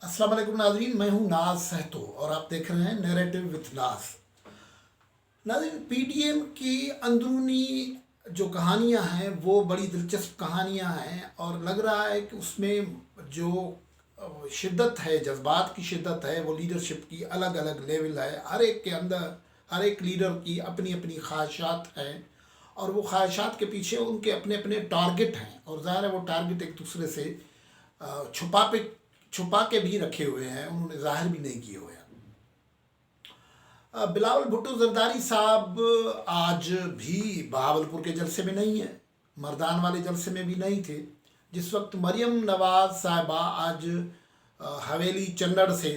अस्सलाम वालेकुम नाजरीन, मैं हूं नाज सहतो और आप देख रहे हैं नैरेटिव विथ नाज। नाजरीन, पीटीएम की अंदरूनी जो कहानियां हैं वो बड़ी दिलचस्प कहानियां हैं और लग रहा है कि उसमें जो शिद्दत है, जज्बात की शिद्दत है, वो लीडरशिप की अलग अलग लेवल है। हर एक के अंदर, हर एक लीडर की अपनी अपनी ख्वाहिशात हैं और वो ख्वाहिशात के पीछे उनके अपने अपने टारगेट हैं और ज़ाहिर है वो टारगेट एक दूसरे से छुपा के भी रखे हुए हैं, उन्होंने जाहिर भी नहीं किए हुए हैं। बिलावल भुट्टो जरदारी साहब आज भी बहावलपुर के जलसे में नहीं है, मर्दान वाले जलसे में भी नहीं थे। जिस वक्त मरियम नवाज साहिबा आज हवेली चन्नड़ से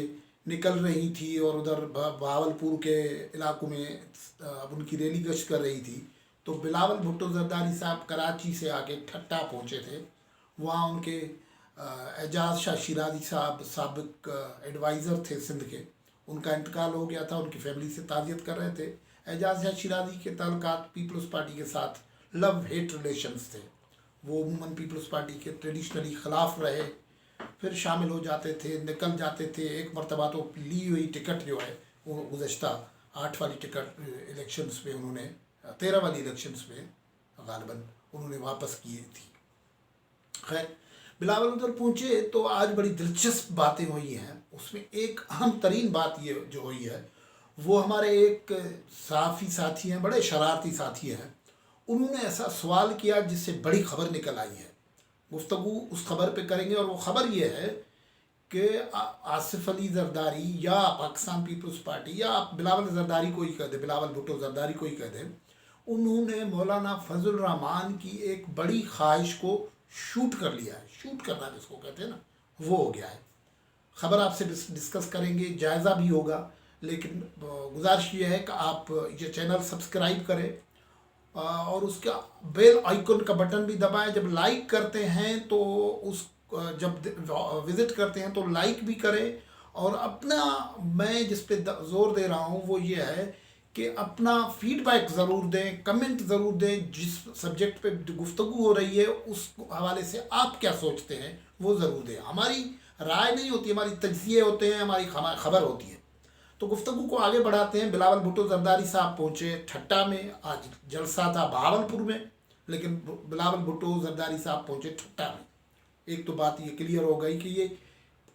निकल रही थी और उधर बहावलपुर के इलाकों में उनकी रैली गश्त कर रही थी, तो बिलावल भुट्टो जरदारी साहब कराची से आके ठट्टा पहुँचे थे। वहाँ उनके एजाज शाह शिराजी साहब साबिक एडवाइज़र थे सिंध के, उनका इंतकाल हो गया था। उनकी फैमिली से ताज़ियत कर रहे थे। एजाज शाह शिराजी के ताल्लुकात पीपल्स पार्टी के साथ लव हेट रिलेशंस थे। वो अमूमन पीपल्स पार्टी के ट्रेडिशनली ख़िलाफ़ रहे, फिर शामिल हो जाते थे, निकल जाते थे। एक मरतबा तो ली हुई टिकट जो है वो गुज़श्ता 8 वाली टिकट इलेक्शंस में उन्होंने 13 वाली इलेक्शंस में गालिबन उन्होंने वापस की थी। खैर, बिलावल उधर पहुँचे तो आज बड़ी दिलचस्प बातें हुई हैं। उसमें एक अहम तरीन बात ये जो हुई है, वो हमारे एक सहाफ़ी साथी हैं, बड़े शरारती साथी हैं। उन्होंने ऐसा सवाल किया जिससे बड़ी खबर निकल आई है। गुफ्तगू उस खबर पे करेंगे और वो खबर ये है कि आसिफ अली जरदारी या पाकिस्तान पीपल्स पार्टी या आप बिलावल जरदारी को ही कह दें, बिलावल भुट्टो जरदारी को ही कह दें, उन्होंने मौलाना फजल रहमान की एक बड़ी ख्वाहिश को शूट कर लिया है। शूट करना जिसको कहते हैं ना, वो हो गया है। ख़बर आपसे डिस्कस करेंगे, जायज़ा भी होगा, लेकिन गुजारिश ये है कि आप ये चैनल सब्सक्राइब करें और उसका बेल आइकन का बटन भी दबाएं। जब लाइक करते हैं तो जब विज़िट करते हैं तो लाइक भी करें। और अपना मैं जिस पे ज़ोर दे रहा हूँ वो ये है कि अपना फीडबैक ज़रूर दें, कमेंट ज़रूर दें। जिस सब्जेक्ट पे गुफ्तगू हो रही है उस हवाले से आप क्या सोचते हैं वो ज़रूर दें। हमारी राय नहीं होती, हमारी तज्ज़िये होते हैं, हमारी खबर होती है। तो गुफ्तगू को आगे बढ़ाते हैं। बिलावल भुट्टो जरदारी साहब पहुँचे ठट्टा में, आज जलसा था बहावलपुर में, लेकिन बिलावल भुट्टो जरदारी साहब पहुँचे ठट्टा में। एक तो बात ये क्लियर हो गई कि ये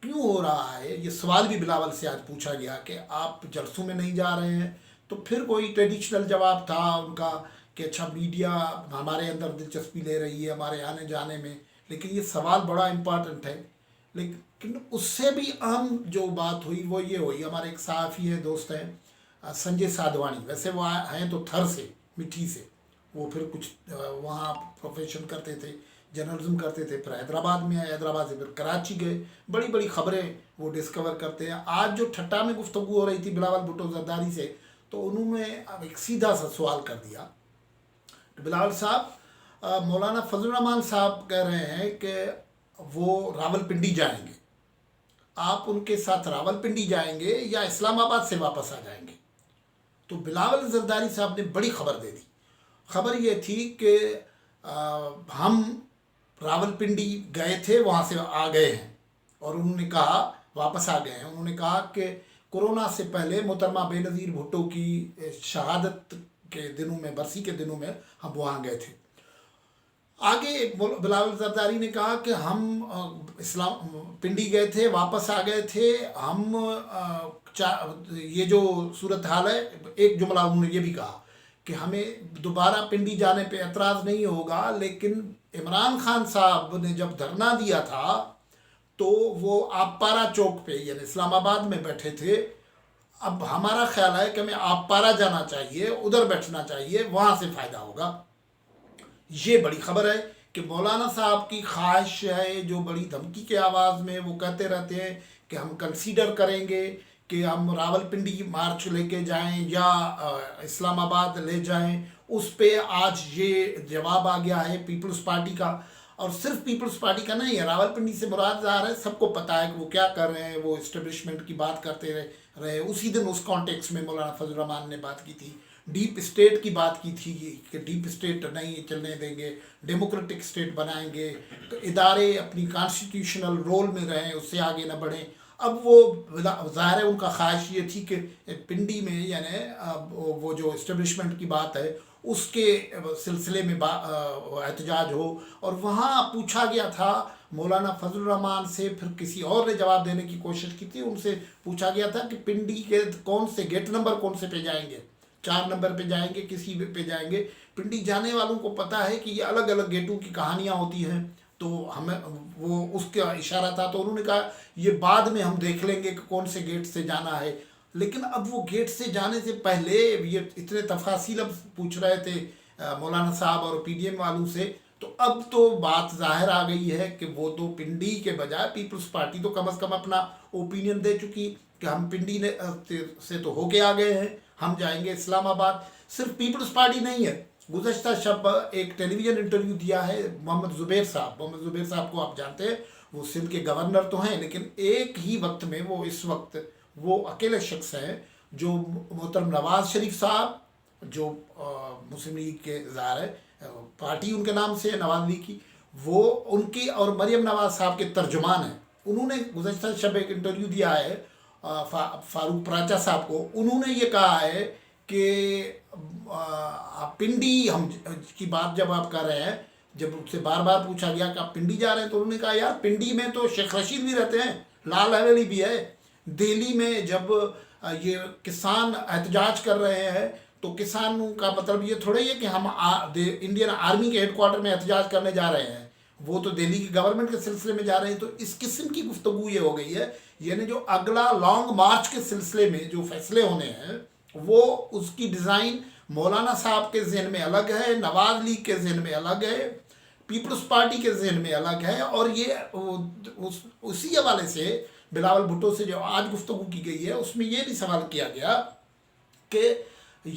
क्यों हो रहा है। ये सवाल भी बिलावल से आज पूछा गया कि आप जलसों में नहीं जा रहे हैं, तो फिर कोई ट्रेडिशनल जवाब था उनका कि अच्छा मीडिया हमारे अंदर दिलचस्पी ले रही है हमारे आने जाने में। लेकिन ये सवाल बड़ा इम्पॉर्टेंट है। लेकिन उससे भी अहम जो बात हुई वो ये हुई, हमारे एक सहाफ़ी है, दोस्त हैं संजय साधवानी। वैसे वो हैं तो थर से, मिठी से, वो फिर कुछ वहाँ प्रोफेशन करते थे, जर्नलिज्म करते थे, फिर हैदराबाद में आए, हैदराबाद से फिर कराची गए। बड़ी बड़ी ख़बरें वो डिस्कवर करते हैं। आज जो ठट्टा में गुफ्तगू हो रही थी बिलावल भुट्टो जरदारी से, तो उन्होंने अब एक सीधा सा सवाल कर दिया। बिलावल साहब, मौलाना फजल रहमान साहब कह रहे हैं कि वो रावलपिंडी जाएंगे, आप उनके साथ रावलपिंडी जाएंगे या इस्लामाबाद से वापस आ जाएंगे। तो बिलावल जरदारी साहब ने बड़ी खबर दे दी। खबर ये थी कि हम रावलपिंडी गए थे, वहाँ से आ गए हैं और उन्होंने कहा वापस आ गए हैं। उन्होंने कहा कि कोरोना से पहले मोहतरमा बेनज़ीर भुट्टो की शहादत के दिनों में, बरसी के दिनों में हम वहाँ गए थे। आगे बिलावल जरदारी ने कहा कि हम इस्लाम पिंडी गए थे, वापस आ गए थे। हम ये जो सूरत हाल है, एक जुमला उन्होंने ये भी कहा कि हमें दोबारा पिंडी जाने पे एतराज़ नहीं होगा, लेकिन इमरान खान साहब ने जब धरना दिया था तो वो आपपारा चौक पे यानी इस्लामाबाद में बैठे थे। अब हमारा ख्याल है कि हमें आपपारा जाना चाहिए, उधर बैठना चाहिए, वहाँ से फ़ायदा होगा। ये बड़ी खबर है कि मौलाना साहब की ख्वाहिश है, जो बड़ी धमकी के आवाज़ में वो कहते रहते हैं कि हम कंसीडर करेंगे कि हम रावलपिंडी मार्च लेके जाएं या इस्लामाबाद ले जाएं। उस पे आज ये जवाब आ गया है पीपल्स पार्टी का। और सिर्फ पीपल्स पार्टी का नहीं है, रावलपिंडी से मुराद आ रहा है, सबको पता है कि वो क्या कर रहे हैं। वो इस्टेब्लिशमेंट की बात करते रहे। उसी दिन उस कॉन्टेक्स्ट में मौलाना फजल रहमान ने बात की थी, डीप स्टेट की बात की थी कि डीप स्टेट नहीं चलने देंगे, डेमोक्रेटिक स्टेट बनाएंगे, तो इदारे अपनी कॉन्स्टिट्यूशनल रोल में रहें, उससे आगे न बढ़ें। اب وہ ظاہر ہے ان کا خواہش یہ تھی کہ پنڈی میں یعنی وہ جو اسٹیبلشمنٹ کی بات ہے اس کے سلسلے میں احتجاج ہو، اور وہاں پوچھا گیا تھا مولانا فضل الرحمان سے، پھر کسی اور نے جواب دینے کی کوشش کی تھی، ان سے پوچھا گیا تھا کہ پنڈی کے کون سے گیٹ نمبر کون سے پہ جائیں گے، 4 نمبر پہ جائیں گے، کسی پہ جائیں گے. پنڈی جانے والوں کو پتہ ہے کہ یہ الگ الگ گیٹوں کی کہانیاں ہوتی ہیں، تو ہمیں وہ اس کا اشارہ تھا، تو انہوں نے کہا یہ بعد میں ہم دیکھ لیں گے کہ کون سے گیٹ سے جانا ہے. لیکن اب وہ گیٹ سے جانے سے پہلے یہ اتنے تفاصیل اب پوچھ رہے تھے مولانا صاحب اور پی ڈی ایم والوں سے، تو اب تو بات ظاہر آ گئی ہے کہ وہ تو پنڈی کے بجائے پیپلز پارٹی تو کم از کم اپنا اوپینین دے چکی کہ ہم پنڈی سے تو ہو کے آ گئے ہیں، ہم جائیں گے اسلام آباد. صرف پیپلز پارٹی نہیں ہے، گزشتہ شب ایک ٹیلی ویژن انٹرویو دیا ہے محمد زبیر صاحب کو آپ جانتے ہیں، وہ سندھ کے گورنر تو ہیں، لیکن ایک ہی وقت میں وہ اس وقت وہ اکیلے شخص ہیں جو محترم نواز شریف صاحب جو مسلم لیگ کے ظاہر ہے پارٹی ان کے نام سے ہے نواز لیگ کی، وہ ان کی اور مریم نواز صاحب کے ترجمان ہیں. انہوں نے گزشتہ شب ایک انٹرویو دیا ہے فاروق پراچا صاحب کو. انہوں نے یہ کہا ہے کہ پنڈی ہم کی بات جب آپ کر رہے ہیں، جب ان سے بار بار پوچھا گیا کہ آپ پنڈی جا رہے ہیں، تو انہوں نے کہا یار پنڈی میں تو شیخ رشید بھی رہتے ہیں، لال حویلی بھی ہے. دہلی میں جب یہ کسان احتجاج کر رہے ہیں تو کسانوں کا مطلب یہ تھوڑا ہی ہے کہ ہم انڈین آرمی کے ہیڈ کوارٹر میں احتجاج کرنے جا رہے ہیں، وہ تو دہلی کی گورنمنٹ کے سلسلے میں جا رہے ہیں. تو اس قسم کی گفتگو یہ ہو گئی ہے، یعنی جو اگلا لانگ مارچ کے سلسلے میں جو فیصلے ہونے ہیں وہ اس کی ڈیزائن مولانا صاحب کے ذہن میں الگ ہے، نواز لیگ کے ذہن میں الگ ہے، پیپلز پارٹی کے ذہن میں الگ ہے. اور یہ اسی حوالے سے بلاول بھٹو سے جو آج گفتگو کی گئی ہے اس میں یہ بھی سوال کیا گیا کہ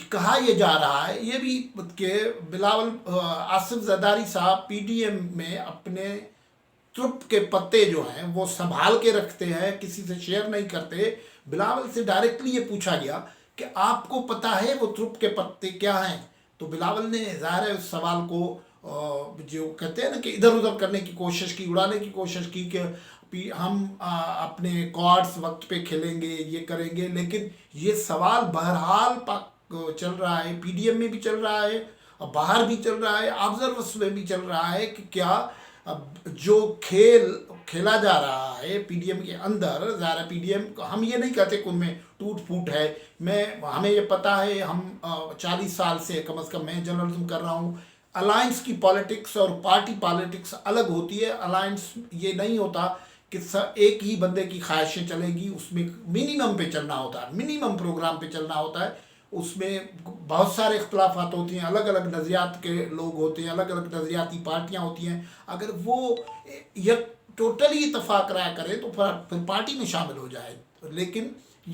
کہا یہ جا رہا ہے یہ بھی کہ بلاول آصف زرداری صاحب پی ڈی ایم میں اپنے ترپ کے پتے جو ہیں وہ سنبھال کے رکھتے ہیں، کسی سے شیئر نہیں کرتے. بلاول سے ڈائریکٹلی یہ پوچھا گیا کہ آپ کو پتہ ہے وہ ترپ کے پتے کیا ہیں، تو بلاول نے ظاہر ہے اس سوال کو جو کہتے ہیں نا کہ ادھر ادھر کرنے کی کوشش کی، اڑانے کی کوشش کی کہ ہم اپنے کارڈز وقت پہ کھیلیں گے، یہ کریں گے. لیکن یہ سوال بہرحال چل رہا ہے، پی ڈی ایم میں بھی چل رہا ہے، باہر بھی چل رہا ہے، آبزرورس میں بھی چل رہا ہے کہ کیا جو کھیلا جا رہا ہے پی ڈی ایم کے اندر، ظاہر پی ڈی ایم ہم یہ نہیں کہتے کہ ان میں ٹوٹ پھوٹ ہے، ہمیں یہ پتہ ہے، ہم 40 سال سے کم از کم میں جرنلزم کر رہا ہوں. الائنس کی پالیٹکس اور پارٹی پالیٹکس الگ ہوتی ہے. الائنس یہ نہیں ہوتا کہ ایک ہی بندے کی خواہشیں چلے گی، اس میں منیمم پہ چلنا ہوتا ہے، منیمم پروگرام پہ چلنا ہوتا ہے. اس میں بہت سارے اختلافات ہوتی ہیں، الگ الگ نظریات کے لوگ ہوتے ہیں، الگ الگ نظریاتی پارٹیاں ہوتی ہیں. اگر وہ ٹوٹلی اتفاق رائے کرے تو پھر پارٹی میں شامل ہو جائے. لیکن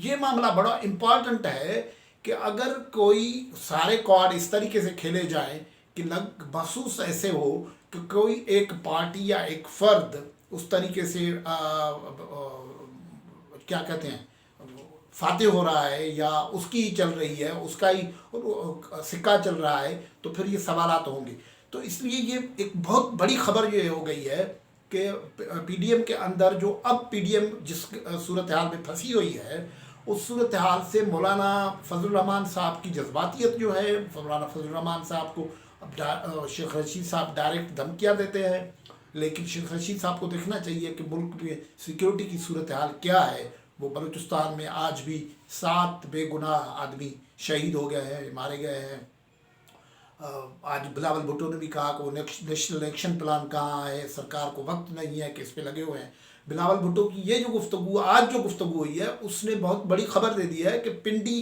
یہ معاملہ بڑا امپارٹنٹ ہے کہ اگر کوئی سارے کارڈ اس طریقے سے کھیلے جائیں کہ محسوس ایسے ہو کہ کوئی ایک پارٹی یا ایک فرد اس طریقے سے کیا کہتے ہیں فاتح ہو رہا ہے یا اس کی ہی چل رہی ہے، اس کا ہی سکہ چل رہا ہے، تو پھر یہ سوالات ہوں گے. تو اس لیے یہ ایک بہت بڑی خبر یہ ہو گئی ہے کہ پی ڈی ایم کے اندر جو اب پی ڈی ایم جس صورتحال میں پھنسی ہوئی ہے، اس صورتحال سے مولانا فضل الرحمان صاحب کی جذباتیت جو ہے، مولانا فضل الرحمان صاحب کو اب شیخ رشید صاحب ڈائریکٹ دھمکیاں دیتے ہیں. لیکن شیخ رشید صاحب کو دیکھنا چاہیے کہ ملک میں سیکیورٹی کی صورتحال کیا ہے. وہ بلوچستان میں آج بھی 7 بے گناہ آدمی شہید ہو گئے ہیں، مارے گئے ہیں. آج بلاول بھٹو نے بھی کہا کہ وہ نیشنل ایکشن پلان کہاں ہے، سرکار کو وقت نہیں ہے کہ اس پہ لگے ہوئے ہیں. بلاول بھٹو کی یہ جو گفتگو آج جو گفتگو ہوئی ہے اس نے بہت بڑی خبر دے دی ہے کہ پنڈی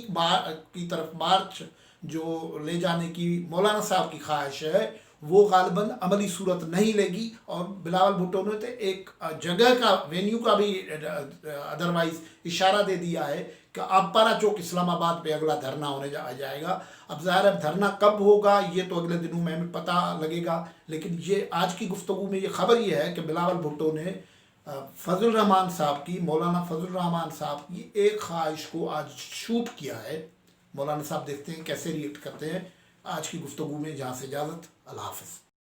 کی طرف مارچ جو لے جانے کی مولانا صاحب کی خواہش ہے وہ غالباً عملی صورت نہیں لے گی. اور بلاول بھٹو نے تو ایک جگہ کا وینیو کا بھی ادروائز اشارہ دے دیا ہے کہ آبپارا چوک اسلام آباد پہ اگلا دھرنا ہونے جائے گا. اب ظاہر ہے دھرنا کب ہوگا یہ تو اگلے دنوں میں ہمیں پتہ لگے گا. لیکن یہ آج کی گفتگو میں یہ خبر یہ ہے کہ بلاول بھٹو نے فضل الرحمان صاحب کی، مولانا فضل الرحمان صاحب کی ایک خواہش کو آج شوٹ کیا ہے. مولانا صاحب دیکھتے ہیں کیسے ریئیکٹ کرتے ہیں. آج کی گفتگو میں جہاں سے اجازت، اللہ حافظ.